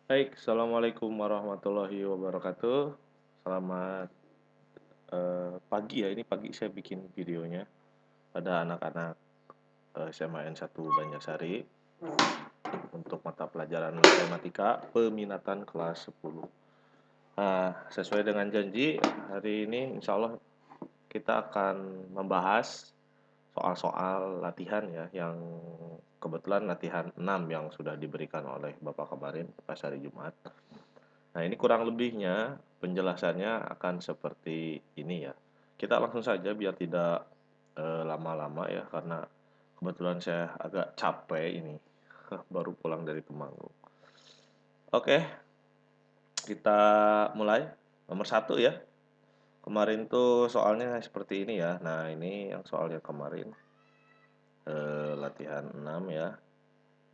Baik, Assalamualaikum warahmatullahi wabarakatuh. Selamat pagi ya, ini pagi saya bikin videonya pada anak-anak SMA N1 Banjarsari untuk mata pelajaran matematika peminatan kelas 10. Nah, sesuai dengan janji, hari ini insya Allah kita akan membahas soal-soal latihan ya, yang kebetulan latihan 6 yang sudah diberikan oleh Bapak kemarin pas hari Jumat. Nah, ini kurang lebihnya penjelasannya akan seperti ini ya. Kita langsung saja biar tidak lama-lama ya, karena kebetulan saya agak capek ini. Baru pulang dari Temanggung. Oke, kita mulai. Nomor satu ya. Kemarin tuh soalnya seperti ini ya. Nah, ini yang soalnya kemarin. Latihan 6 ya.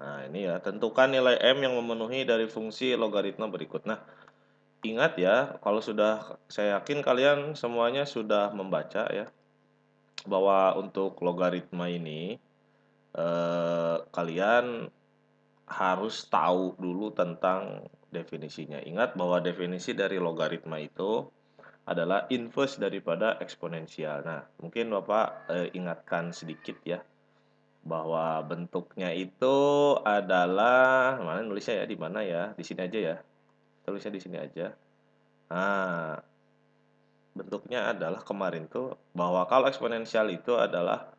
Nah, ini ya. Tentukan nilai M yang memenuhi dari fungsi logaritma berikut. Nah, ingat ya, kalau sudah, saya yakin kalian semuanya sudah membaca ya, bahwa untuk logaritma ini kalian harus tahu dulu tentang definisinya. Ingat bahwa definisi dari logaritma itu adalah inverse daripada eksponensial. Nah, mungkin Bapak ingatkan sedikit ya, bahwa bentuknya itu adalah, mana nulisnya ya, di mana ya? Di sini aja ya. Tulisnya di sini aja. Nah, bentuknya adalah kemarin tuh bahwa kalau eksponensial itu adalah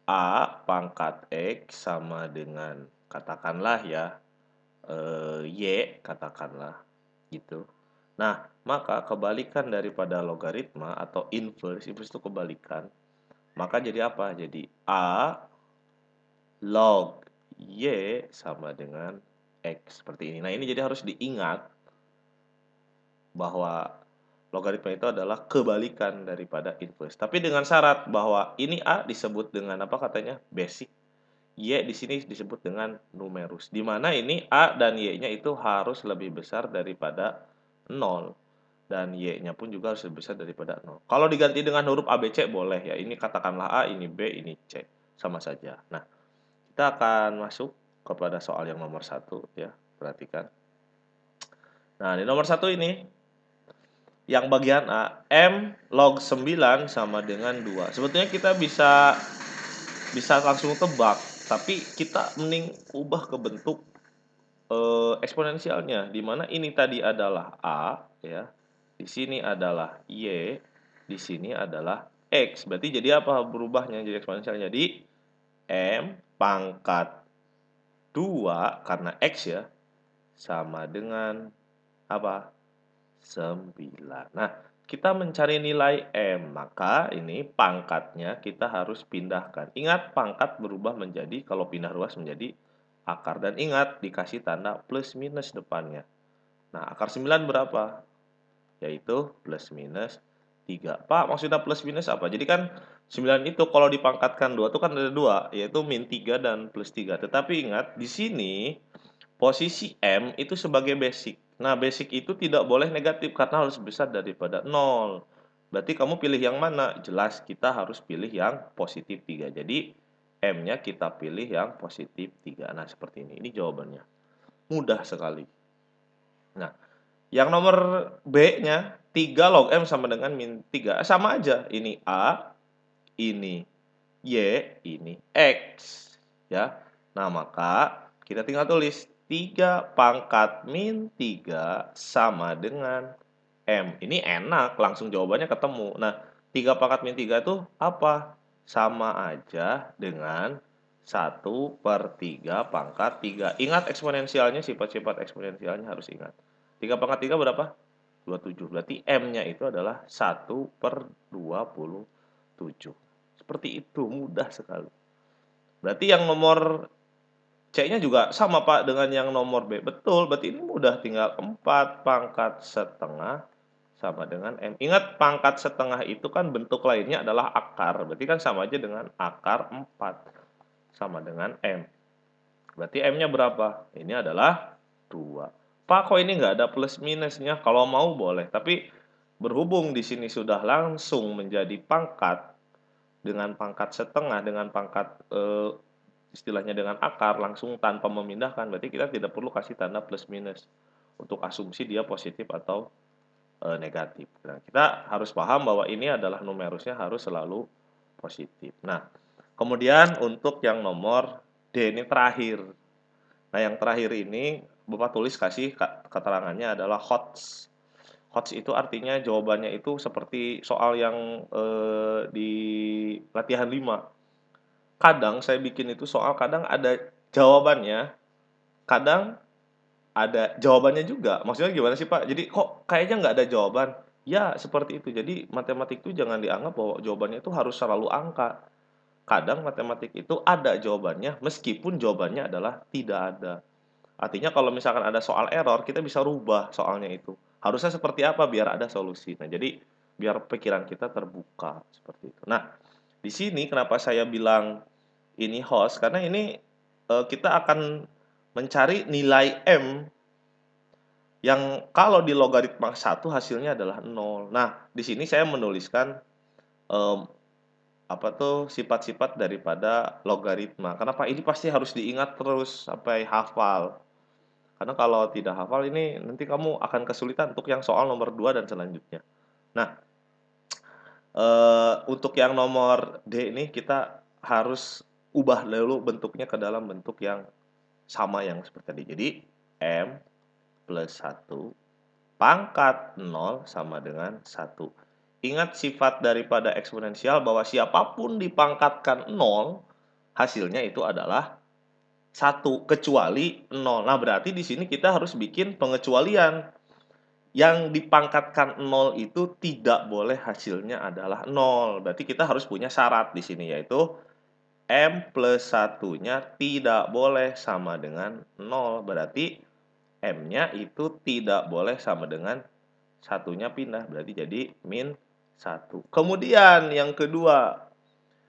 A pangkat X sama dengan katakanlah ya Y katakanlah gitu. Nah, maka kebalikan daripada logaritma atau inverse itu kebalikan. Maka jadi apa? Jadi A log Y sama dengan X seperti ini. Nah, ini jadi harus diingat bahwa logaritma itu adalah kebalikan daripada inverse. Tapi dengan syarat bahwa ini A disebut dengan apa katanya? Basic. Y di sini disebut dengan numerus. Di mana ini A dan Y-nya itu harus lebih besar daripada 0. Dan Y-nya pun juga harus lebih besar daripada 0. Kalau diganti dengan huruf A, B, C boleh ya. Ini katakanlah A, ini B, ini C. Sama saja. Nah, kita akan masuk kepada soal yang nomor 1 ya. Perhatikan. Nah, di nomor 1 ini yang bagian A, M log 9 sama dengan 2. Sebetulnya kita bisa langsung tebak, tapi kita mending ubah ke bentuk eksponensialnya, di mana ini tadi adalah A ya. Di sini adalah Y, di sini adalah X. Berarti jadi apa berubahnya jadi eksponensial? Jadi M pangkat 2 karena X ya, sama dengan apa? 9. Nah, kita mencari nilai M, maka ini pangkatnya kita harus pindahkan. Ingat, pangkat berubah menjadi, kalau pindah ruas menjadi akar. Dan ingat, dikasih tanda plus minus depannya. Nah, akar 9 berapa? Yaitu plus minus 3. Pak, maksudnya plus minus apa? Jadi kan 9 itu kalau dipangkatkan 2 itu kan ada 2, yaitu min 3 dan plus 3. Tetapi ingat, di sini posisi M itu sebagai basic. Nah, basic itu tidak boleh negatif karena harus besar daripada 0. Berarti kamu pilih yang mana? Jelas kita harus pilih yang positif 3. Jadi M-nya kita pilih yang positif 3. Nah, seperti ini. Ini jawabannya. Mudah sekali. Nah, yang nomor B-nya 3 log M sama dengan min 3. Sama aja. Ini A, ini Y, ini X. Ya. Nah, maka kita tinggal tulis 3 pangkat min 3 sama dengan M. Ini enak, langsung jawabannya ketemu. Nah, 3 pangkat min 3 itu apa? Sama aja dengan 1/3 pangkat 3. Ingat eksponensialnya, sifat-sifat eksponensialnya harus ingat. 3 pangkat 3 berapa? 27. Berarti M-nya itu adalah 1/27. Seperti itu, mudah sekali. Berarti yang nomor C-nya juga sama Pak dengan yang nomor B. Betul, berarti ini mudah, tinggal 4 pangkat setengah sama dengan M. Ingat pangkat setengah itu kan bentuk lainnya adalah akar. Berarti kan sama aja dengan akar 4 sama dengan M. Berarti M-nya berapa? Ini adalah 2. Pak, kok ini nggak ada plus minusnya? Kalau mau boleh, tapi berhubung di sini sudah langsung menjadi pangkat dengan pangkat setengah, dengan pangkat istilahnya dengan akar langsung tanpa memindahkan, berarti kita tidak perlu kasih tanda plus minus. untuk asumsi dia positif atau negatif. Nah, kita harus paham bahwa ini adalah numerusnya harus selalu positif. Nah, kemudian untuk yang nomor D ini terakhir. Nah, yang terakhir ini Bapak tulis kasih keterangannya adalah HOTS. HOTS itu artinya jawabannya itu seperti soal yang di latihan 5. Kadang saya bikin itu soal, kadang ada jawabannya, kadang ada jawabannya juga. Maksudnya gimana sih, Pak? Jadi kok kayaknya nggak ada jawaban? Ya, seperti itu. Jadi matematik itu jangan dianggap bahwa jawabannya itu harus selalu angka. Kadang matematik itu ada jawabannya meskipun jawabannya adalah tidak ada. Artinya kalau misalkan ada soal error, kita bisa rubah soalnya itu. Harusnya seperti apa biar ada solusi. Nah, jadi biar pikiran kita terbuka seperti itu. Nah, di sini kenapa saya bilang ini host, karena ini kita akan mencari nilai M yang kalau di logaritma 1 hasilnya adalah 0. Nah, di sini saya menuliskan em, apa tuh sifat-sifat daripada logaritma. Kenapa? Ini pasti harus diingat terus sampai hafal. Karena kalau tidak hafal ini nanti kamu akan kesulitan untuk yang soal nomor 2 dan selanjutnya. Nah, untuk yang nomor D ini kita harus ubah dulu bentuknya ke dalam bentuk yang sama yang seperti tadi. Jadi M plus 1 pangkat 0 sama dengan 1. Ingat sifat daripada eksponensial bahwa siapapun dipangkatkan 0, hasilnya itu adalah 1 kecuali 0. Nah, berarti di sini kita harus bikin pengecualian. Yang dipangkatkan 0 itu tidak boleh hasilnya adalah 0. Berarti kita harus punya syarat di sini yaitu M plus 1-nya tidak boleh sama dengan 0. Berarti M-nya itu tidak boleh sama dengan satunya pindah. Berarti jadi min 1. Kemudian yang kedua,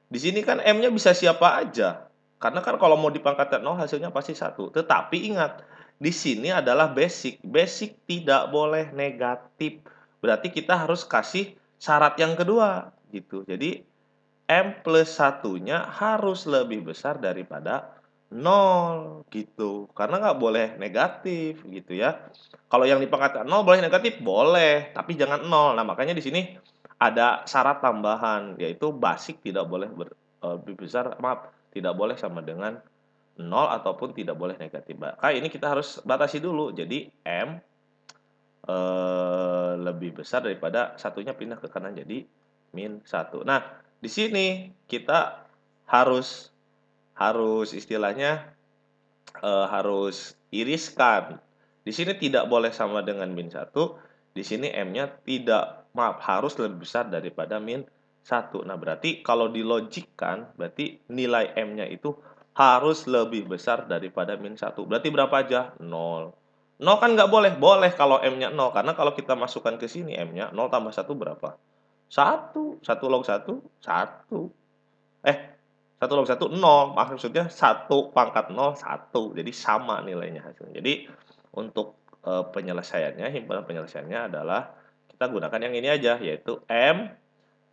di sini kan M-nya bisa siapa aja. Karena kan kalau mau dipangkatkan 0 hasilnya pasti 1. Tetapi ingat, di sini adalah basic. Basic tidak boleh negatif. Berarti kita harus kasih syarat yang kedua gitu. Jadi M plus 1-nya harus lebih besar daripada 0 gitu. Karena nggak boleh negatif gitu ya. Kalau yang dipangkatkan 0 boleh negatif? Boleh, tapi jangan 0. Nah, makanya di sini ada syarat tambahan yaitu basic tidak boleh lebih besar, maaf, tidak boleh sama dengan 0 ataupun tidak boleh negatif. Maka ini kita harus batasi dulu. Jadi M lebih besar daripada satunya pindah ke kanan jadi min 1. Nah, di sini kita harus harus istilahnya harus iriskan. Di sini tidak boleh sama dengan min 1, di sini M-nya tidak, maaf, harus lebih besar daripada min 1. Nah, berarti kalau dilogikkan, berarti nilai M-nya itu harus lebih besar daripada min 1. Berarti berapa aja? 0. 0 kan nggak boleh? Boleh kalau M-nya 0, karena kalau kita masukkan ke sini M-nya 0 tambah 1 berapa? 1. 1 log 1, 1. 1 log 1, 0. Maksudnya 1 pangkat 0, 1. Jadi sama nilainya hasilnya. Jadi untuk penyelesaiannya, himpunan penyelesaiannya adalah kita gunakan yang ini aja, yaitu M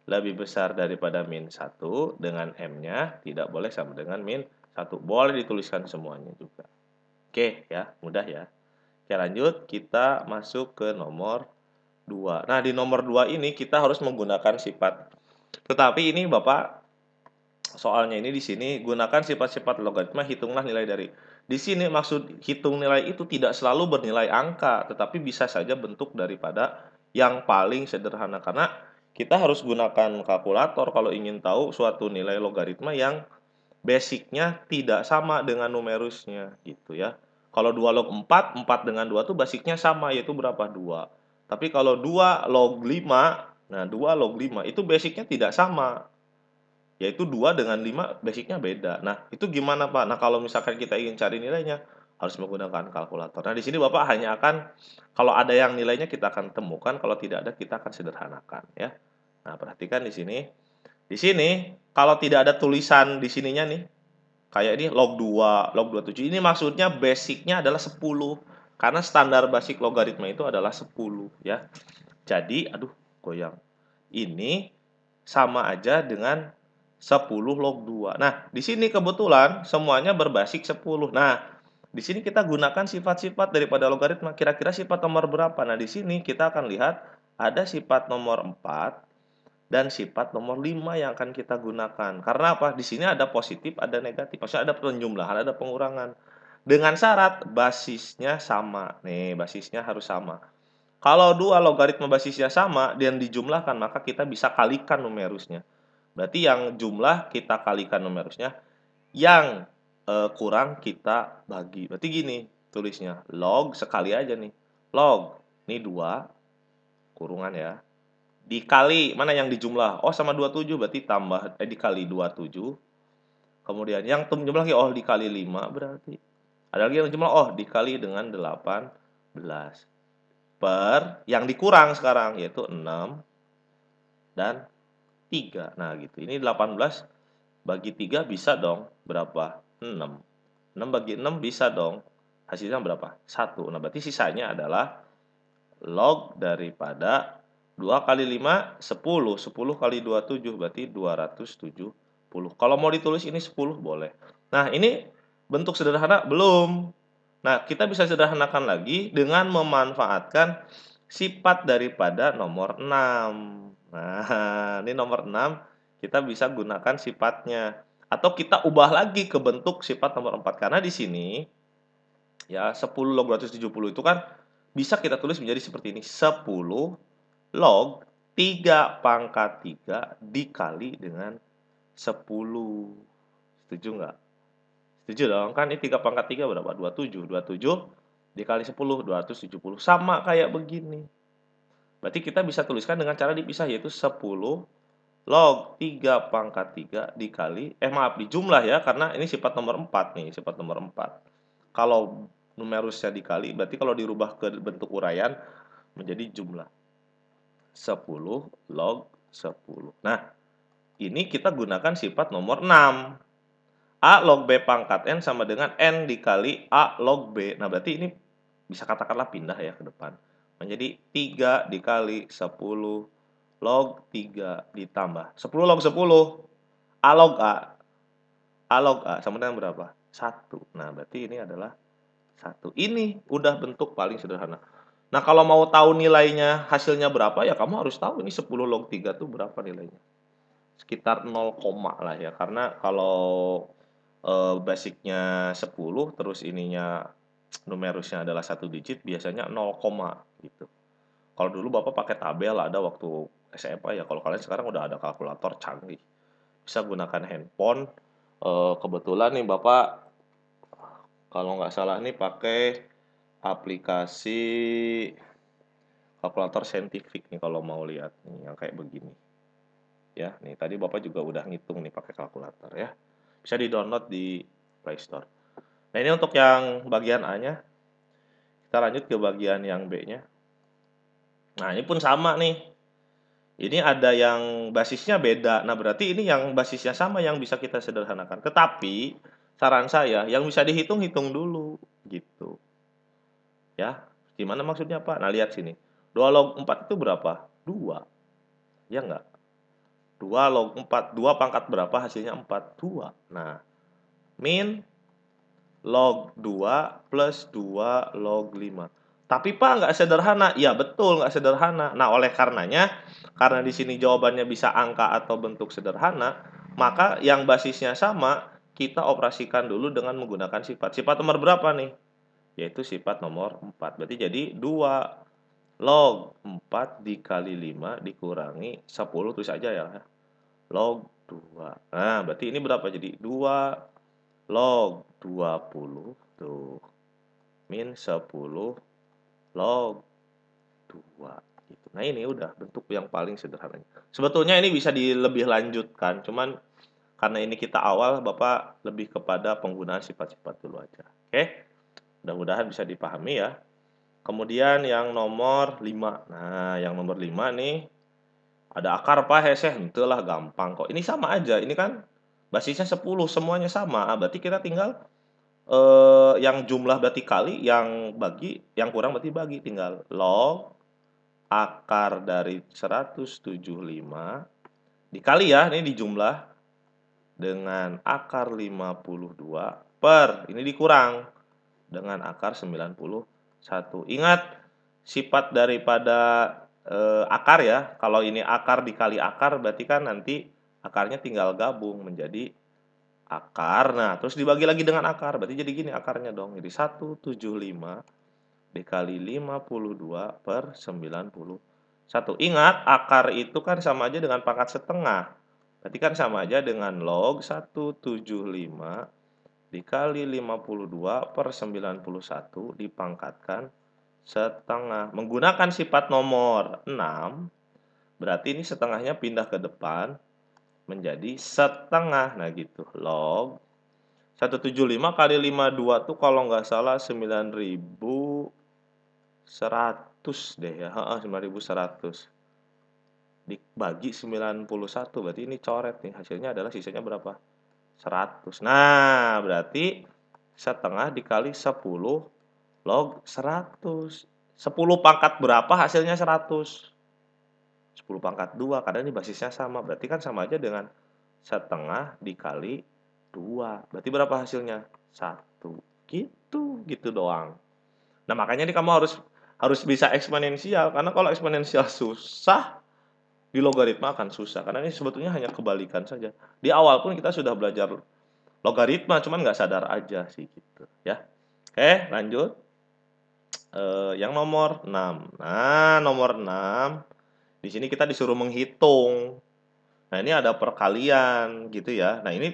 lebih besar daripada min 1 dengan M-nya tidak boleh sama dengan min 1. Boleh dituliskan semuanya juga. Oke ya, mudah ya. Oke, lanjut kita masuk ke nomor 2. Nah, di nomor 2 ini kita harus menggunakan sifat. Tetapi ini Bapak soalnya ini di sini gunakan sifat-sifat logaritma, hitunglah nilai dari. Di sini maksud hitung nilai itu tidak selalu bernilai angka, tetapi bisa saja bentuk daripada yang paling sederhana. Karena kita harus gunakan kalkulator kalau ingin tahu suatu nilai logaritma yang basicnya tidak sama dengan numerusnya gitu ya. Kalau 2 log 4, 4 dengan 2 tuh basicnya sama, yaitu berapa? 2. Tapi kalau 2 log 5, nah 2 log 5 itu basicnya tidak sama, yaitu 2 dengan 5 basicnya beda. Nah, itu gimana, Pak? Nah, kalau misalkan kita ingin cari nilainya, harus menggunakan kalkulator. Nah, di sini Bapak hanya akan, kalau ada yang nilainya kita akan temukan, kalau tidak ada kita akan sederhanakan ya. Nah, perhatikan di sini. Di sini, kalau tidak ada tulisan di sininya nih, kayak ini log 2, log 27, ini maksudnya basicnya adalah 10. Karena standar basic logaritma itu adalah 10 ya. Jadi, aduh, goyang. Ini sama aja dengan 10 log 2. Nah, di sini kebetulan semuanya berbasis 10. Nah, Di sini kita gunakan sifat-sifat daripada logaritma. Kira-kira sifat nomor berapa? Nah, di sini kita akan lihat ada sifat nomor 4 dan sifat nomor 5 yang akan kita gunakan. Karena apa? Di sini ada positif, ada negatif. Maksudnya ada penjumlahan, ada pengurangan. Dengan syarat basisnya sama. Nih, basisnya harus sama. Kalau dua logaritma basisnya sama dan dijumlahkan, maka kita bisa kalikan numerusnya. Berarti yang jumlah kita kalikan numerusnya, yang kurang kita bagi. Berarti gini tulisnya, log sekali aja nih. Log, ini 2 kurungan ya. Dikali, mana yang dijumlah? Oh, sama 27, berarti tambah, dikali 27. Kemudian yang jumlah lagi, oh dikali 5 berarti. Ada lagi yang jumlah, oh dikali dengan 18. Per, yang dikurang sekarang, yaitu 6 dan 3. Nah gitu, ini 18 bagi 3 bisa dong berapa? 6. 6 bagi 6 bisa dong. Hasilnya berapa? 1. Nah, berarti sisanya adalah log daripada 2 kali 5, 10. 10 kali 27 berarti 270. Kalau mau ditulis ini 10 boleh. Nah, ini bentuk sederhana belum. Nah, kita bisa sederhanakan lagi dengan memanfaatkan sifat daripada nomor 6. Nah, ini nomor 6 kita bisa gunakan sifatnya. Atau kita ubah lagi ke bentuk sifat nomor 4. Karena di sini ya 10 log 270 itu kan bisa kita tulis menjadi seperti ini. 10 log 3 pangkat 3 dikali dengan 10. Setuju nggak? Setuju dong, kan ini 3 pangkat 3 berapa? 27. 27 dikali 10, 270. Sama kayak begini. Berarti kita bisa tuliskan dengan cara dipisah, yaitu 10 log 3 pangkat 3 dikali, maaf, dijumlah ya, karena ini sifat nomor 4 nih, sifat nomor 4. Kalau numerusnya dikali, berarti kalau dirubah ke bentuk uraian menjadi jumlah. 10 log 10. Nah, ini kita gunakan sifat nomor 6. A log B pangkat N sama dengan N dikali A log B. Nah, berarti ini bisa katakanlah pindah ya ke depan. Menjadi 3 dikali 10 log 3 ditambah 10 log 10. A log A. A log A sama dengan berapa? 1. Nah, berarti ini adalah 1. Ini udah bentuk paling sederhana. Nah, kalau mau tahu nilainya, hasilnya berapa, ya kamu harus tahu ini 10 log 3 tuh berapa nilainya. Sekitar 0, lah ya. Karena kalau basicnya 10, terus ininya numerusnya adalah 1 digit, biasanya 0, gitu. Kalau dulu Bapak pakai tabel ada waktu SMA ya, kalau kalian sekarang udah ada kalkulator canggih. Bisa gunakan handphone. Kebetulan nih Bapak, kalau nggak salah nih pakai aplikasi kalkulator saintifik nih kalau mau lihat nih yang kayak begini. Ya, nih tadi Bapak juga udah ngitung nih pakai kalkulator ya. Bisa di-download di Play Store. Nah, ini untuk yang bagian A-nya. Kita lanjut ke bagian yang B-nya. Nah, ini pun sama nih. Ini ada yang basisnya beda. Nah, berarti ini yang basisnya sama yang bisa kita sederhanakan. Tetapi saran saya yang bisa dihitung hitung dulu gitu. Ya. Gimana maksudnya, Pak? Nah, lihat sini. 2 log 4 itu berapa? 2. Ya enggak? 2 log 4. 2 pangkat berapa hasilnya 4? 2. Nah, min log 2 plus 2 log 5. Tapi Pak nggak sederhana. Ya betul nggak sederhana. Nah oleh karenanya, karena di sini jawabannya bisa angka atau bentuk sederhana, maka yang basisnya sama, kita operasikan dulu dengan menggunakan sifat. Sifat nomor berapa nih? Yaitu sifat nomor 4. Berarti jadi 2 log 4 dikali 5 dikurangi 10, tulis aja ya. Log 2. Nah berarti ini berapa? Jadi 2 log 20 tuh min 10 log 2 gitu. Nah, ini udah bentuk yang paling sederhananya. Sebetulnya ini bisa lebih lanjutkan, cuman karena ini kita awal, Bapak lebih kepada penggunaan sifat-sifat dulu aja. Oke? Mudah-mudahan bisa dipahami ya. Kemudian yang nomor 5. Nah, yang nomor 5 nih ada akar apa heseh? Entahlah, gampang kok. Ini sama aja. Ini kan basisnya 10, semuanya sama. Berarti kita tinggal yang jumlah berarti kali, yang bagi, yang kurang berarti bagi. Tinggal log akar dari 175 dikali ya, ini dijumlah dengan akar 52 per, ini dikurang dengan akar 91. Ingat, sifat daripada akar ya. Kalau ini akar dikali akar, berarti kan nanti akarnya tinggal gabung menjadi akar. Nah, terus dibagi lagi dengan akar. Berarti jadi gini akarnya dong. Jadi 175 dikali 52 per 91. Ingat, akar itu kan sama aja dengan pangkat setengah. Berarti kan sama aja dengan log 175 dikali 52 per 91 dipangkatkan setengah. Menggunakan sifat nomor 6, berarti ini setengahnya pindah ke depan menjadi setengah. Nah gitu, log 175 kali 52 tuh kalau nggak salah 9.100 deh ya. 9.100 dibagi 91, berarti ini coret nih. Hasilnya adalah sisanya berapa? 100. Nah, berarti setengah dikali 10 log 100. 10 pangkat berapa hasilnya 100? 10 pangkat 2, karena ini basisnya sama. Berarti kan sama aja dengan setengah dikali 2. Berarti berapa hasilnya? 1. Gitu doang. Nah, makanya ini kamu harus bisa eksponensial, karena kalau eksponensial susah, di logaritma akan susah. Karena ini sebetulnya hanya kebalikan saja. Di awal pun kita sudah belajar logaritma, cuman nggak sadar aja sih gitu ya. Oke, lanjut. Yang nomor 6. Nah, nomor 6 di sini kita disuruh menghitung. Nah, ini ada perkalian gitu ya. Nah, ini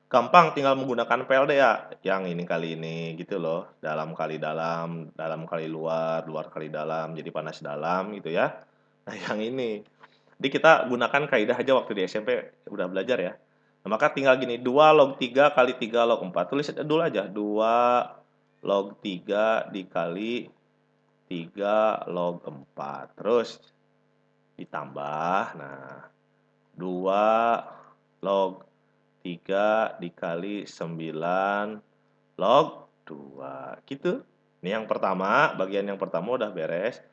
gampang tinggal menggunakan PLD ya. Yang ini kali ini gitu loh. Dalam kali dalam, dalam kali luar, luar kali dalam, jadi panas dalam gitu ya. Nah, yang ini. Jadi kita gunakan kaidah aja waktu di SMP udah belajar ya. Nah, maka tinggal gini, 2 log 3 kali 3 log 4. Tulis dulu aja, 2 log 3 dikali 3 log 4. Terus ditambah, nah 2 log 3 dikali 9 log 2. Gitu. Ini yang pertama, bagian yang pertama udah beres.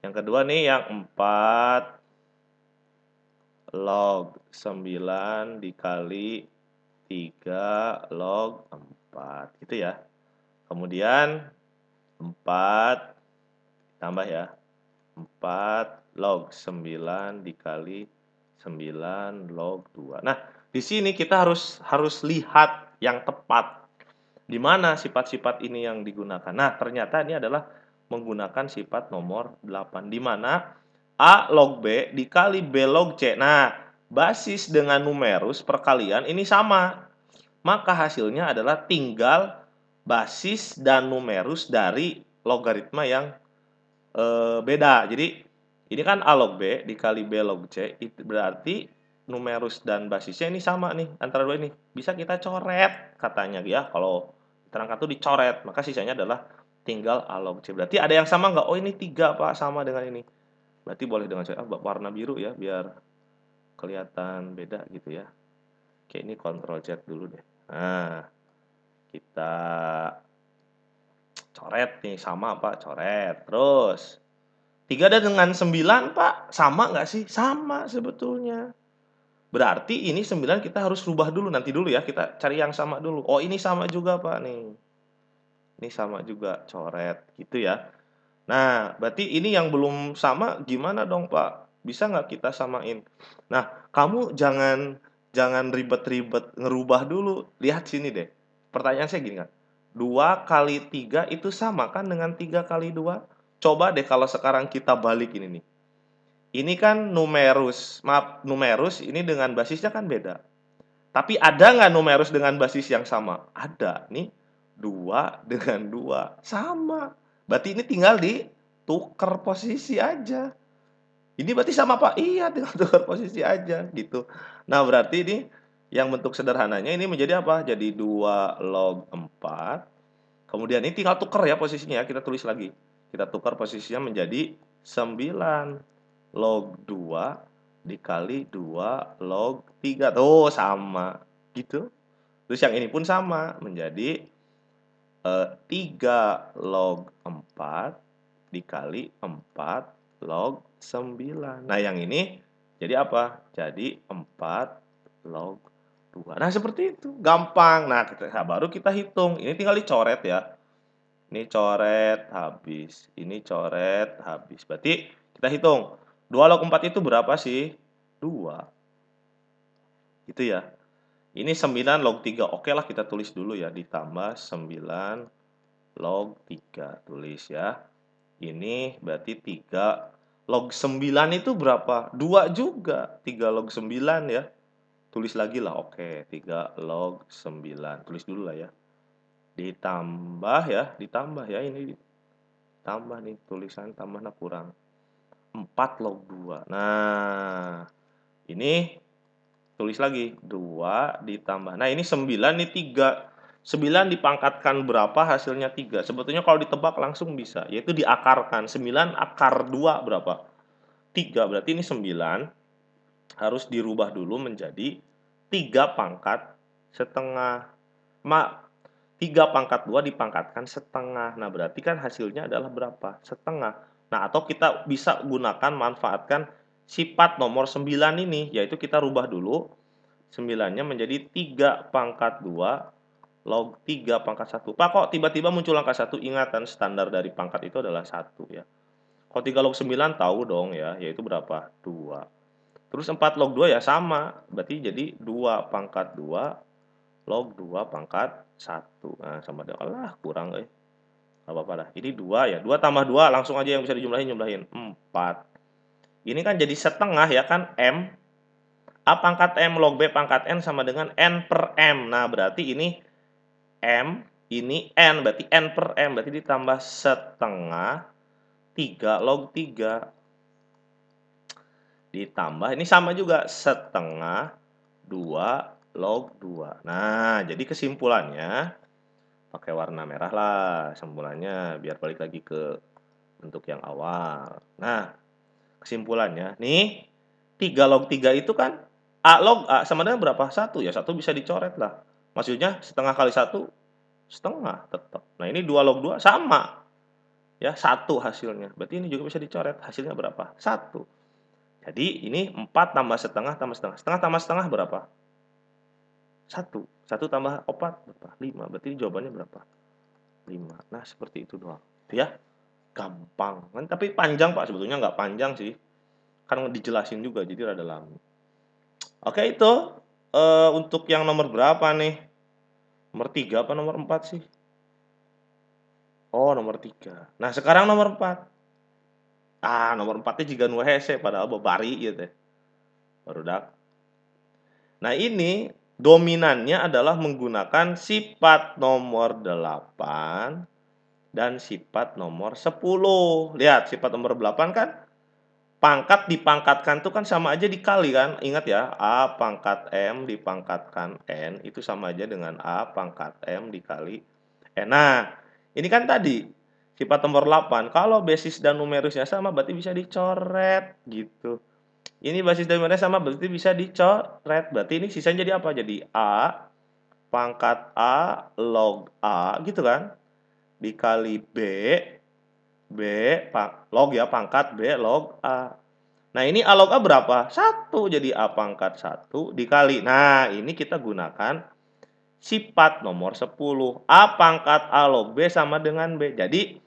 Yang kedua nih yang 4 log 9 dikali 3 log 4. Gitu ya. Kemudian 4 tambah ya. 4 log 9 dikali 9 log 2. Nah, di sini kita harus lihat yang tepat. Di mana sifat-sifat ini yang digunakan. Nah, ternyata ini adalah menggunakan sifat nomor 8. Di mana A log B dikali B log C. Nah, basis dengan numerus perkalian ini sama. Maka hasilnya adalah tinggal basis dan numerus dari logaritma yang beda. Jadi ini kan A log B dikali B log C, itu berarti numerus dan basisnya ini sama nih antara dua ini. Bisa kita coret katanya ya, kalau terangkat tuh dicoret, maka sisanya adalah tinggal A log C. Berarti ada yang sama nggak? Oh ini 3 Pak, sama dengan ini. Berarti boleh dengan warna biru ya, biar kelihatan beda gitu ya. Oke, ini Ctrl Z dulu deh. Nah, kita coret nih, sama Pak, coret. Terus 3 dengan 9 Pak, sama nggak sih? Sama sebetulnya. Berarti ini 9 kita harus rubah dulu, nanti dulu ya, kita cari yang sama dulu. Oh ini sama juga Pak nih. Ini sama juga, coret gitu ya. Nah, berarti ini yang belum sama gimana dong Pak? Bisa nggak kita samain? Nah, kamu jangan ribet-ribet ngerubah dulu. Lihat sini deh. Pertanyaan saya gini kan. 2 kali 3 itu sama kan dengan 3 kali 2? Coba deh kalau sekarang kita balik ini nih. Ini kan numerus, maaf, numerus ini dengan basisnya kan beda. Tapi ada nggak numerus dengan basis yang sama? Ada. Nih, 2 dengan 2. Sama. Berarti ini tinggal ditukar posisi aja. Ini berarti sama Pak? Iya, tinggal tukar posisi aja gitu. Nah, berarti ini yang bentuk sederhananya ini menjadi apa? Jadi 2 log 4. Kemudian ini tinggal tukar ya posisinya, kita tulis lagi. Kita tukar posisinya menjadi 9 log 2 dikali 2 log 3. Tuh, sama. Gitu. Terus yang ini pun sama, menjadi 3 log 4 dikali 4 log 9. Nah, yang ini jadi apa? Jadi 4 log 2. Nah, seperti itu. Gampang. Nah, baru kita hitung. Ini tinggal dicoret ya. Ini coret habis. Ini coret habis. Berarti kita hitung. 2 log 4 itu berapa sih? 2. Gitu ya. Ini 9 log 3. Oke lah kita tulis dulu ya. Ditambah 9 log 3. Tulis ya. Ini berarti 3 log 9 itu berapa? 2 juga. 3 log 9 ya. Tulis lagi lah. Oke. 3 log 9. Tulis dulu lah ya. Ditambah ya. Ini tambah nih. Tulisan tambahnya kurang. 4 log 2. Nah. Ini tulis lagi 2 ditambah. Nah, ini 9 nih 3. 9 dipangkatkan berapa hasilnya 3. Sebetulnya kalau ditebak langsung bisa, yaitu diakarkan. 9 akar 2 berapa? 3. Berarti ini 9 harus dirubah dulu menjadi 3 pangkat setengah. 3 pangkat 2 dipangkatkan setengah. Nah, berarti kan hasilnya adalah berapa? Setengah. Nah, atau kita bisa gunakan manfaatkan sifat nomor 9 ini, yaitu kita rubah dulu 9-nya menjadi 3 pangkat 2 log 3 pangkat 1. Pak, kok tiba-tiba muncul angka 1? Ingatan standar dari pangkat itu adalah 1 ya. Kalau 3 log 9 tahu dong ya, yaitu berapa? 2. Terus 4 log 2 ya sama, berarti jadi 2 pangkat 2 log 2 pangkat 1. Nah, sama dengan lah kurang apa-apa lah. Ini 2 ya. 2 tambah 2 langsung aja yang bisa jumlahin 4. Ini kan jadi setengah ya kan M. A pangkat M log B pangkat N sama dengan N per M. Nah, berarti ini M, ini N, berarti N per M. Berarti ditambah setengah 3 log 3. Ditambah, ini sama juga, setengah 2 log 2. Nah, jadi kesimpulannya, pakai warna merah lah kesimpulannya, biar balik lagi ke bentuk yang awal. Nah, kesimpulannya, nih, 3 log 3 itu kan, A log A sama dengan berapa? 1 ya, 1 bisa dicoret lah. Maksudnya setengah kali 1, setengah tetap. Nah, ini 2 log 2 sama. Ya, 1 hasilnya. Berarti ini juga bisa dicoret. Hasilnya berapa? 1. Jadi ini 4 tambah setengah tambah setengah. Setengah tambah setengah berapa? 1. 1 tambah 4 berapa? 5. Berarti jawabannya berapa? 5. Nah, seperti itu doang. Itu ya. Gampang. Kan tapi panjang, Pak. Sebetulnya nggak panjang sih. Kan dijelasin juga, jadi rada lama. Oke, itu untuk yang nomor berapa nih? Nomor 3 apa nomor 4 sih? Oh, nomor 3. Nah, sekarang nomor 4. Nomor 4-nya juga nu hese padahal babari ieu teh. Barudak. Nah, ini dominannya adalah menggunakan sifat nomor 8 dan sifat nomor 10. Lihat, sifat nomor 8 kan pangkat dipangkatkan itu kan sama aja dikali kan? Ingat ya, A pangkat M dipangkatkan N itu sama aja dengan A pangkat M dikali N. Nah, ini kan tadi sifat nomor 8, kalau basis dan numerusnya sama berarti bisa dicoret gitu. Ini basis dan numerusnya sama berarti bisa dicoret. Berarti ini sisanya jadi apa? Jadi A pangkat A log A gitu kan? Dikali B log ya pangkat B log A. Nah, ini A log A berapa? 1. Jadi A pangkat 1 dikali. Nah, ini kita gunakan sifat nomor 10. A pangkat A log B sama dengan B. Jadi,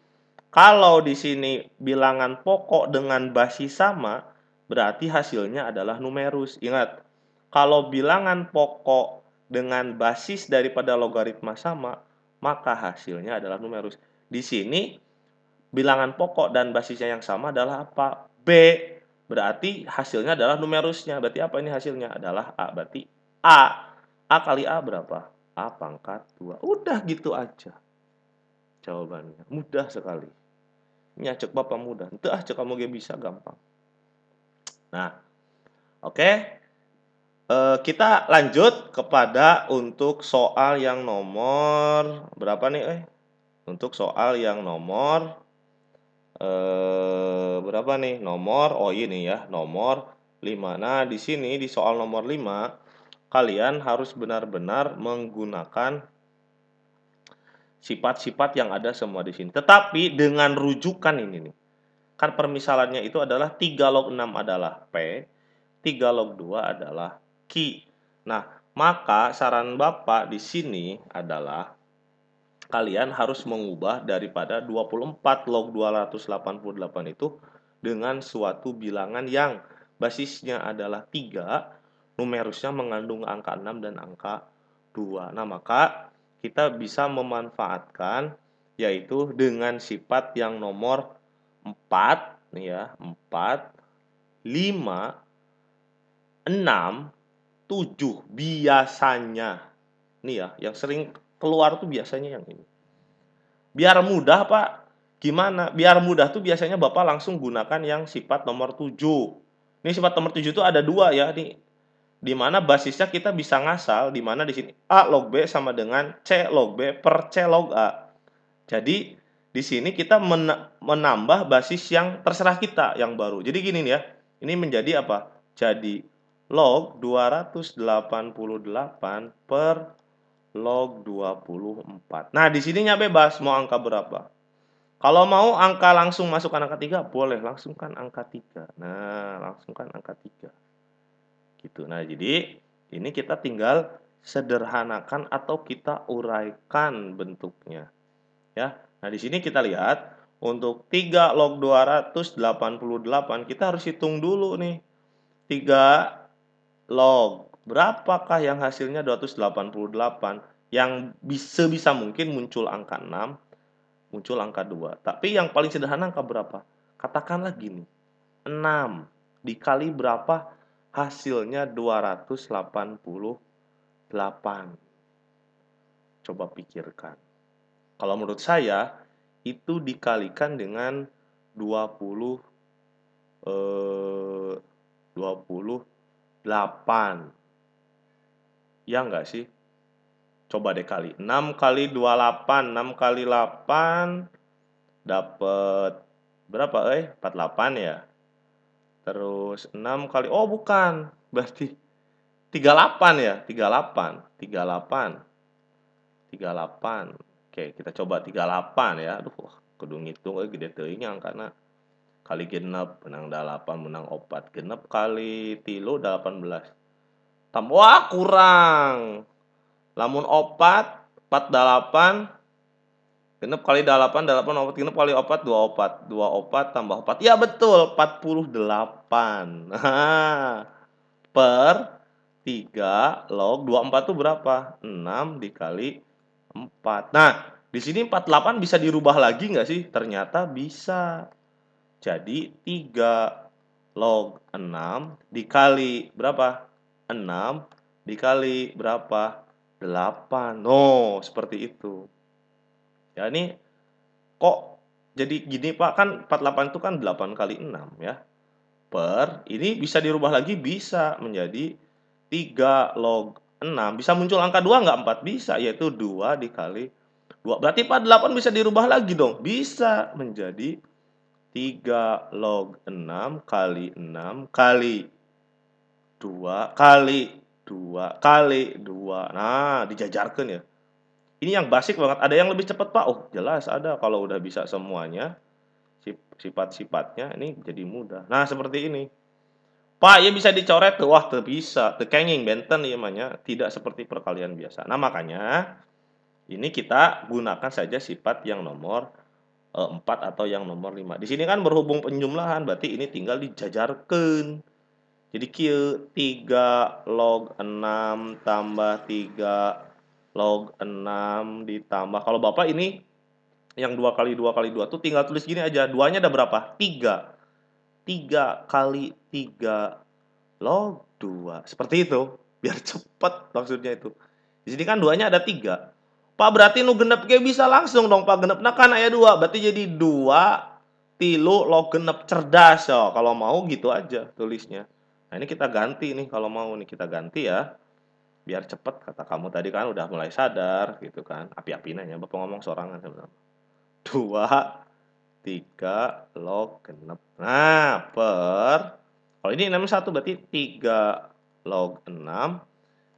kalau di sini bilangan pokok dengan basis sama, berarti hasilnya adalah numerus. Ingat, kalau bilangan pokok dengan basis daripada logaritma sama, maka hasilnya adalah numerus. Di sini, bilangan pokok dan basisnya yang sama adalah apa? B. Berarti hasilnya adalah numerusnya. Berarti apa ini hasilnya? Adalah A. Berarti A. A kali A berapa? A pangkat 2. Udah gitu aja jawabannya. Mudah sekali. Nya cek bapak mudah. Itu cek kamu gak bisa gampang. Nah, oke. Kita lanjut kepada untuk soal yang nomor berapa nih? Untuk soal yang nomor berapa nih? Oh ini ya, nomor 5. Nah, di sini di soal nomor 5 kalian harus benar-benar menggunakan sifat-sifat yang ada semua di sini. Tetapi dengan rujukan ini nih. Kan permisalannya itu adalah 3 log 6 adalah P, 3 log 2 adalah Q. Nah, maka saran Bapak di sini adalah kalian harus mengubah daripada 24 log 288 itu dengan suatu bilangan yang basisnya adalah 3, numerusnya mengandung angka 6 dan angka 2. Nah, maka kita bisa memanfaatkan yaitu dengan sifat yang nomor 4 nih ya, 4, 5, 6, 7 biasanya. Nih ya, yang sering keluar tuh biasanya yang ini. Biar mudah, Pak. Gimana? Biar mudah tuh biasanya Bapak langsung gunakan yang sifat nomor 7. Ini sifat nomor 7 itu ada 2 ya, nih. Di mana basisnya kita bisa ngasal, di mana di sini A log B sama dengan C log B per C log A. Jadi di sini kita menambah basis yang terserah kita yang baru. Jadi gini nih ya. Ini menjadi apa? Jadi log 288 per log 24. Nah, di sininya bebas mau angka berapa. Kalau mau angka langsung masukkan angka 3, boleh langsungkan angka 3. Nah, langsungkan angka 3. Gitu. Nah, jadi ini kita tinggal sederhanakan atau kita uraikan bentuknya. Ya. Nah, di sini kita lihat untuk 3 log 288 kita harus hitung dulu nih. 3 log berapakah yang hasilnya 288? Yang sebisa mungkin muncul angka 6, muncul angka 2. Tapi yang paling sederhana angka berapa? Katakanlah gini. 6 dikali berapa? Hasilnya 288. Coba pikirkan. Kalau menurut saya itu dikalikan dengan 28. Ya enggak sih? Coba deh kali. 6 kali 28. 6 kali 8 dapat berapa 48 ya. Terus 6 kali, oh bukan. Berarti 38 ya. 38. 38. 38. Oke, kita coba 38 ya. Aduh, kudu ngitung gede teuing angkana. Kali genep menang 8 menang 4. Genep kali 3 18. Tambah wah kurang. Lamun 4 48 genep kali 8 4 genep kali 4 24. 24 tambah 4. Ya betul 48. Nah, per 3 log 24 itu berapa? 6 dikali 4. Nah, di sini 48 bisa dirubah lagi nggak sih? Ternyata bisa. Jadi 3 log 6 dikali berapa? 6 dikali berapa? 8. No, seperti itu. Ya, ini kok jadi gini Pak, kan 48 itu kan 8 kali 6 ya. Per, ini bisa dirubah lagi? Bisa, menjadi 3 log 6. Bisa muncul angka 2 nggak? 4 bisa, yaitu 2 dikali 2. Berarti 48 bisa dirubah lagi dong? Bisa, menjadi 3 log 6 kali 6 kali 2 kali 2 kali 2. Nah, dijajarkan ya. Ini yang basic banget. Ada yang lebih cepat, Pak? Oh, jelas ada. Kalau udah bisa semuanya, sifat-sifatnya, ini jadi mudah. Nah, seperti ini. Pak, ya bisa dicoret tuh. Wah, tuh bisa. Teu kenging benten ieu mah nya, tidak seperti perkalian biasa. Nah, makanya ini kita gunakan saja sifat yang nomor 4 atau yang nomor 5. Di sini kan berhubung penjumlahan, berarti ini tinggal dijajarkan. Jadi kieu 3 log 6 tambah 3 log 6 ditambah, kalau Bapak ini yang 2 kali 2 kali 2 tuh tinggal tulis gini aja, 2-nya ada berapa? 3. 3 kali 3 log 2. Seperti itu. Biar cepet maksudnya itu. Di sini kan 2-nya ada 3. Pak, berarti nu genep ge bisa langsung dong Pak, genepna kan aya 2. Berarti jadi 2 tilu log genep, cerdas ya. Kalau mau gitu aja tulisnya. Nah, ini kita ganti nih kalau mau nih kita ganti ya. Biar cepet, kata kamu tadi kan udah mulai sadar gitu kan. Api-api nanya Bapak ngomong sorangan sebenarnya. 2 3 log genep. Nah, per, kalau ini 61 berarti 3 log 6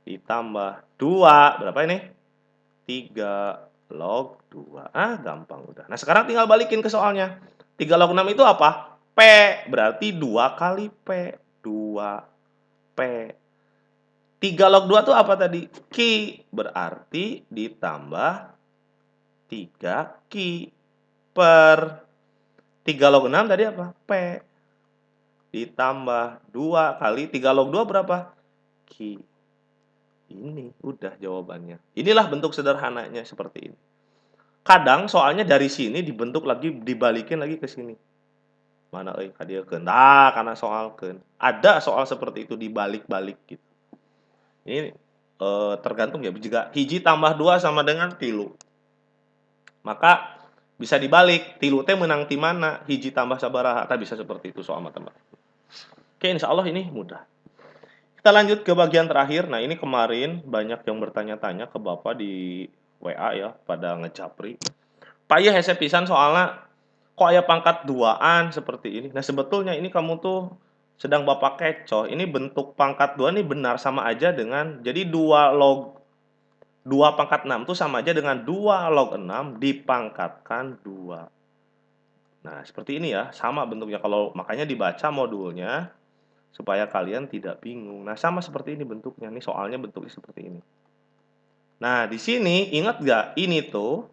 ditambah 2. Berapa ini? 3 log 2. Ah, gampang udah. Nah, sekarang tinggal balikin ke soalnya. 3 log 6 itu apa? P. Berarti 2 kali P. 2 P. 3 log 2 itu apa tadi? Q. Berarti ditambah 3 Ki per 3 log 6 tadi apa? P ditambah 2 kali 3 log 2 berapa? Ki. Ini udah jawabannya. Inilah bentuk sederhananya seperti ini. Kadang soalnya dari sini dibentuk lagi, dibalikin lagi ke sini. Mana kadiekeun. Nah, karena soalkeun. Ada soal seperti itu dibalik-balik gitu. Ini tergantung ya, jika hiji tambah 2 sama dengan tilu. Maka bisa dibalik, tilu teh menang ti mana, hiji tambah sabaraha, bisa seperti itu soal matematika. Oke, insya Allah ini mudah. Kita lanjut ke bagian terakhir. Nah, ini kemarin banyak yang bertanya-tanya ke Bapak di WA ya, pada ngejapri. Pak ya hese pisan soalnya kok aya pangkat duaan seperti ini. Nah, sebetulnya ini kamu tuh sedang Bapak kecoh. Ini bentuk pangkat 2 ini benar sama aja dengan jadi 2 log 2 pangkat 6 itu sama aja dengan 2 log 6 dipangkatkan 2. Nah, seperti ini ya, sama bentuknya. Kalau makanya dibaca modulnya supaya kalian tidak bingung. Nah, sama seperti ini bentuknya. Nih soalnya bentuknya seperti ini. Nah, di sini ingat nggak? Ini tuh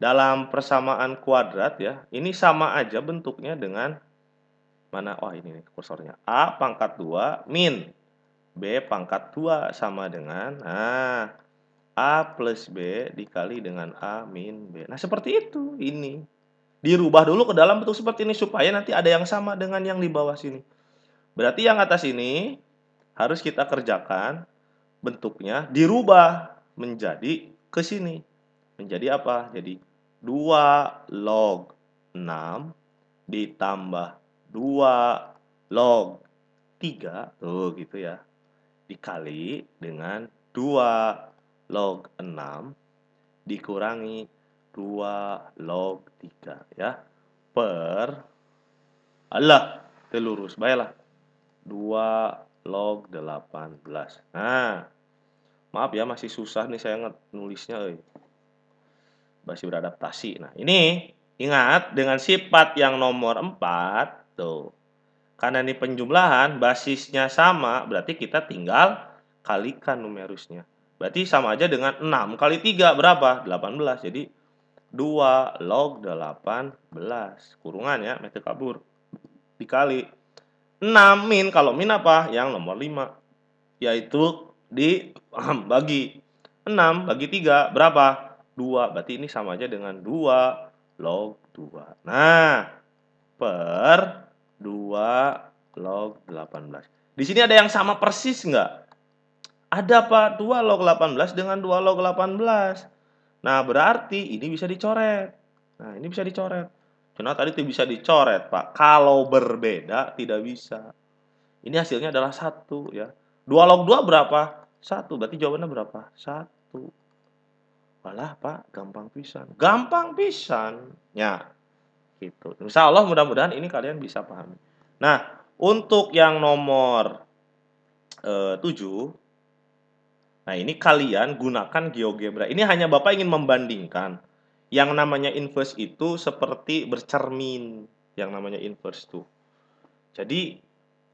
dalam persamaan kuadrat ya, ini sama aja bentuknya dengan mana? Oh, ini nih kursornya. A pangkat 2 min B pangkat 2 sama dengan A plus B dikali dengan A min B. Nah, seperti itu ini. Dirubah dulu ke dalam bentuk seperti ini supaya nanti ada yang sama dengan yang di bawah sini. Berarti yang atas ini harus kita kerjakan bentuknya dirubah menjadi ke sini. Menjadi apa? Jadi 2 log 6 ditambah 2 log 3 tuh gitu ya. Dikali dengan 2 log 6 dikurangi 2 log 3 ya. Per Allah, teu lurus bae lah. 2 log 18. Nah, maaf ya masih susah nih saya nulisnya euy. Masih beradaptasi. Nah, ini ingat dengan sifat yang nomor 4 tuh. Karena ini penjumlahan basisnya sama, berarti kita tinggal kalikan numerusnya. Berarti sama aja dengan 6 kali 3 berapa? 18. Jadi 2 log 18 kurungan ya, mete kabur. Dikali 6 min, kalau min apa? Yang nomor 5. Yaitu dibagi 6 bagi 3 berapa? 2. Berarti ini sama aja dengan 2 log 2. Nah, per 2 log 18. Di sini ada yang sama persis nggak? Ada Pak, 2 log 18 dengan 2 log 18. Nah, berarti ini bisa dicoret. Nah, ini bisa dicoret. Karena tadi itu bisa dicoret, Pak. Kalau berbeda tidak bisa. Ini hasilnya adalah 1 ya. 2 log 2 berapa? 1. Berarti jawabannya berapa? 1. Walah, Pak, gampang pisan. Gampang pisan. Ya, gitu. Insya Allah mudah-mudahan ini kalian bisa pahami. Nah, untuk yang nomor 7, nah ini kalian gunakan GeoGebra. Ini hanya Bapak ingin membandingkan. Yang namanya inverse itu seperti bercermin. Yang namanya inverse tuh. Jadi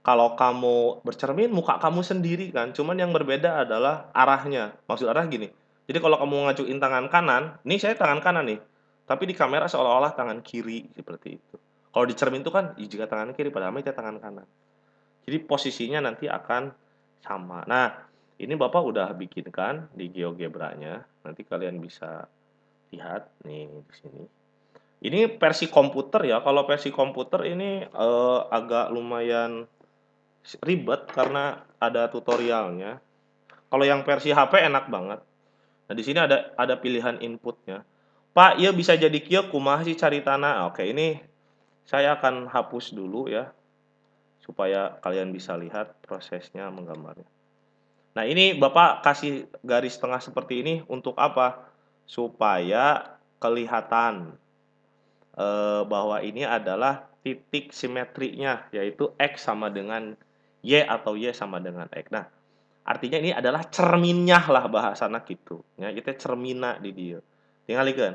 kalau kamu bercermin muka kamu sendiri kan. Cuman yang berbeda adalah arahnya. Maksud arah gini. Jadi kalau kamu ngajuin tangan kanan, nih saya tangan kanan nih. Tapi di kamera seolah-olah tangan kiri seperti itu. Kalau di cermin itu kan jika tangan kiri padahal itu tangan kanan. Jadi posisinya nanti akan sama. Nah, ini Bapak udah bikinkan di GeoGebra-nya. Nanti kalian bisa lihat nih di sini. Ini versi komputer ya. Kalau versi komputer ini agak lumayan ribet karena ada tutorialnya. Kalau yang versi HP enak banget. Nah, di sini ada pilihan inputnya. Pak, ya bisa jadi kieu kumaha sih cari tanah. Oke, ini saya akan hapus dulu ya supaya kalian bisa lihat prosesnya menggambarnya. Nah, ini Bapak kasih garis tengah seperti ini untuk apa? Supaya kelihatan bahwa ini adalah titik simetrinya, yaitu X sama dengan Y atau Y sama dengan X. Nah, artinya ini adalah cerminnya lah bahasana gitu. Ya, kita cermina di dia. Tinggal ikan.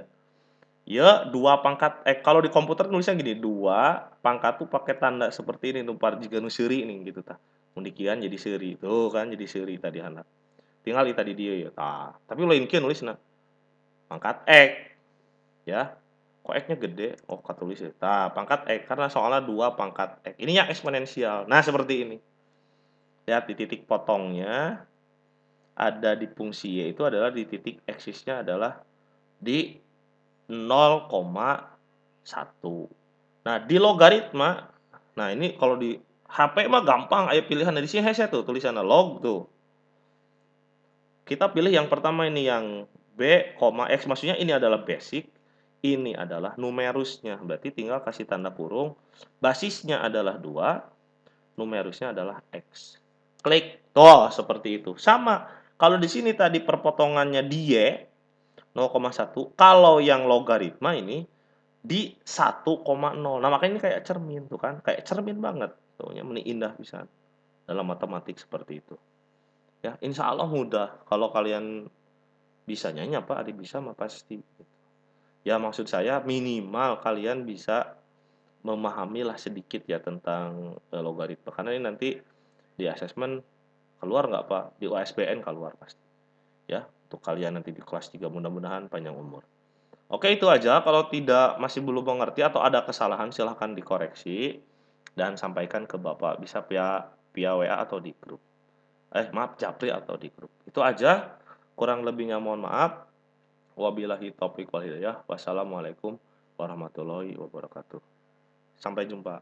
Ya, 2 pangkat kalau di komputer nulisnya gini, 2 pangkat tuh pakai tanda seperti ini tuh jika nu seuri nih gitu tah. Mun dikian jadi seuri. Tuh kan jadi seuri tadi anak. Tinggal tadi dia ya. Tah, tapi lain kieu nulisna. pangkat X, ya. Kok X-nya gede? Oh, ketulis ya. Nah, pangkat X, karena soalnya 2 pangkat X. Ini yang eksponensial. Nah, seperti ini. Lihat di titik potongnya, ada di fungsi Y itu adalah di titik eksisnya adalah di 0,1. Nah, di logaritma, nah ini kalau di HP mah gampang, ayo pilihan di sini saya tuh tulisannya log tuh. Kita pilih yang pertama ini yang B, X, maksudnya ini adalah basic, ini adalah numerusnya. Berarti tinggal kasih tanda kurung, basisnya adalah 2, numerusnya adalah X. Klik. Tuh, seperti itu. Sama, kalau di sini tadi perpotongannya di Y, 0,1, kalau yang logaritma ini di 1,0. Nah, makanya ini kayak cermin tuh kan, kayak cermin banget. Tuh, ini indah bisa dalam matematik seperti itu. Ya, insya Allah mudah. Kalau kalian bisa nyanyi apa, adik bisa mah pasti. Ya, maksud saya minimal kalian bisa memahami lah sedikit ya tentang logaritma. Karena ini nanti di asesmen keluar nggak Pak? Di USBN keluar pasti. Ya, untuk kalian nanti di kelas 3 mudah-mudahan panjang umur. Oke, itu aja. Kalau tidak masih belum mengerti atau ada kesalahan silahkan dikoreksi dan sampaikan ke Bapak. Bisa via WA atau di grup. Maaf, Japri atau di grup. Itu aja. Kurang lebihnya mohon maaf. Wabillahi taufiq wal hidayah. Wassalamualaikum warahmatullahi wabarakatuh. Sampai jumpa.